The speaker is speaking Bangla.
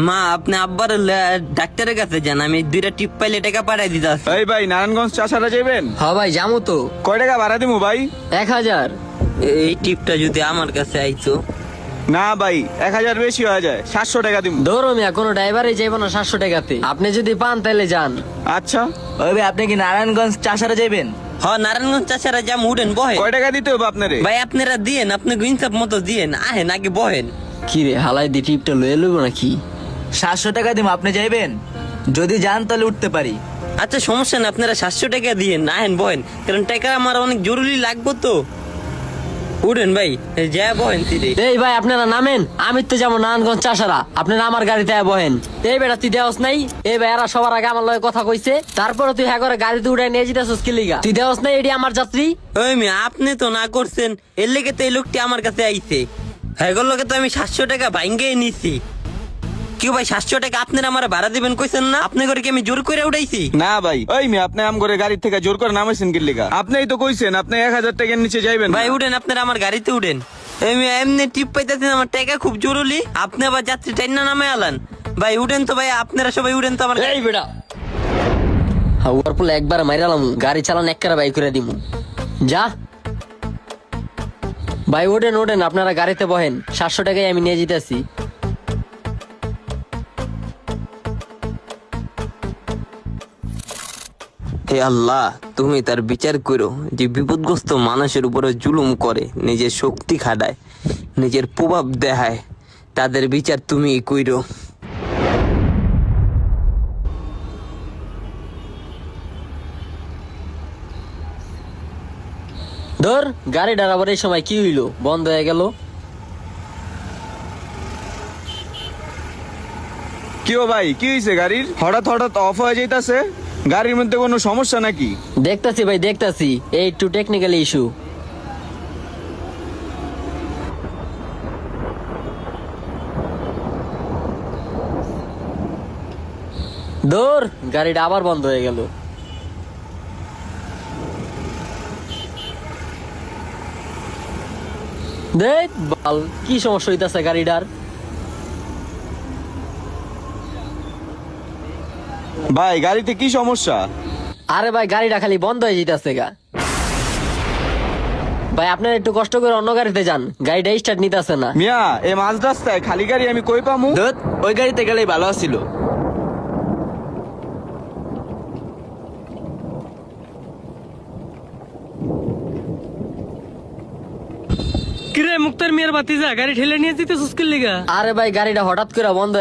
মা আপনি আব্বার ডাক্তারের কাছে যান, আমি 2টা টিপ পাইলে টাকা পাঠাই দিতে আসি। এই ভাই নারায়ণগঞ্জ চাষারা যাবেন? হ্যাঁ ভাই যাবো তো। কয় টাকা ভাড়া দিমু ভাই? 1000। এই টিপটা যদি আমার কাছে আইতো। না ভাই 1000 বেশি হয়ে যায়, 700 টাকা দিমু। ধরো মিয়া, কোনো ড্রাইভারই যাইব না 700 টাকাতে। আপনি যদি পান তাহলে যান। আচ্ছা ওই ভাই আপনি কি নারায়ণগঞ্জ চাষারা যাবেন? হ নারায়ণগঞ্জ চাচারা যাম, উঠেন বহেন। কয় টাকা দিতে হবে আপনারে? ভাই আপনারা দিয়েন, আপনি ইনসাফ মতো দিয়েন, আহেন আগে বহেন। কি রে হালাই দি টিপটা লয়ে লইব নাকি? 700 টাকা দিব, আপনি যাইবেন? যদি যান তাহলে উঠতে পারি। আচ্ছা সমস্যা না, আপনারা 700 টাকা দিয়েন, আহেন বহেন, কারণ টাকা আমার অনেক জরুরি লাগবে তো। উঠেন ভাই, যা বহেন তীরে। এই ভাই আপনারা নামেন, আমি তো যাবো নারায়ণগঞ্জ চাষারা, আপনারা আমার গাড়িতে বহেন। এই বেটা তুই দেওস নাই? এই ভাই এরা সবার আগে আমার লগে কথা কইছে, তারপরে তুই হ্যাঁ করে গাড়িতে উঠাই নিয়ে যেতেছিস কি লিগা? তুই দেওস নাই এটি আমার যাত্রী? ওই মেয়ে আপনি তো না করছেন, এর লেগে তো এই লোকটি আমার কাছে আইছে। হ্যাঁ লোকে তো আমি 700 টাকা ভাঙ্গে নিছি। কি ভাই 700 টাকা আপনারা আমার ভাড়া দিবেন কইছেন না? আপনি করে কি আমি জোর করে উঠাইছি? না ভাই, ওই মেয়ে আপনি আম করে গাড়ি থেকে জোর করে নামাইছেন কি লিগা? আপনিই তো কইছেন আপনি 1000 টাকার নিচে যাইবেন না। ভাই উঠেন, আপনারা আমার গাড়িতে উঠেন। আমি এমনি টিপ পাইতেছেন, আমার টাকা খুব জরুরি, আপনি আবার যাত্রী ট্রেন না নামে আলান। ভাই উঠেন তো ভাই, আপনারা সবাই উঠেন তো আমার। এই বেটা হাওয়ার পুলে একবার মাইরালাম, গাড়ি চালান একবারে বাই করে দিমু। যা ভাই ওঠেন ওঠেন, আপনারা গাড়িতে বহেন, 700 টাকায় আমি নিয়ে যেতেছি। হে আল্লাহ, তুমি তার বিচার করো যে বিপদগ্রস্ত মানুষের উপরে জুলুম করে, নিজের শক্তি খাটায়, নিজের প্রভাব দেখায়, তাদের বিচার তুমি কইরো। ধর গাড়িটার আবার এই সময় কি হইলো, বন্ধ হয়ে গেল। কি ও ভাই, কি হইছে গাড়ির? হঠাৎ হঠাৎ অফ হয়ে যাইতাছে, গাড়ির মধ্যে কোনো সমস্যা নাকি? দেখতাছি ভাই দেখতাছি, এই একটু টেকনিক্যাল ইস্যু। ধর গাড়িটা আবার বন্ধ হয়ে গেল। দেখ বাল, কি সমস্যা হইতাছে গাড়িটার? ভাই গাড়িতে কি সমস্যা? আরে ভাই গাড়িটা খালি বন্ধ হয়ে যেতেছে গা। ভাই আপনারা একটু কষ্ট করে অন্য গাড়িতে যান, গাড়িটা স্টার্ট নিতেছে না। মিয়া এই মাঝ রাস্তায় খালি গাড়ি আমি কই পামু? ধুত, ওই গাড়িতে গেলেই ভালো ছিল। কিরে মুক্তার মিয়ার বাতিজা, গাড়ি ঠেলে নিয়ে যেতে সুস্কিল লিগা? আরে ভাই গাড়িটা হঠাৎ করে বন্ধ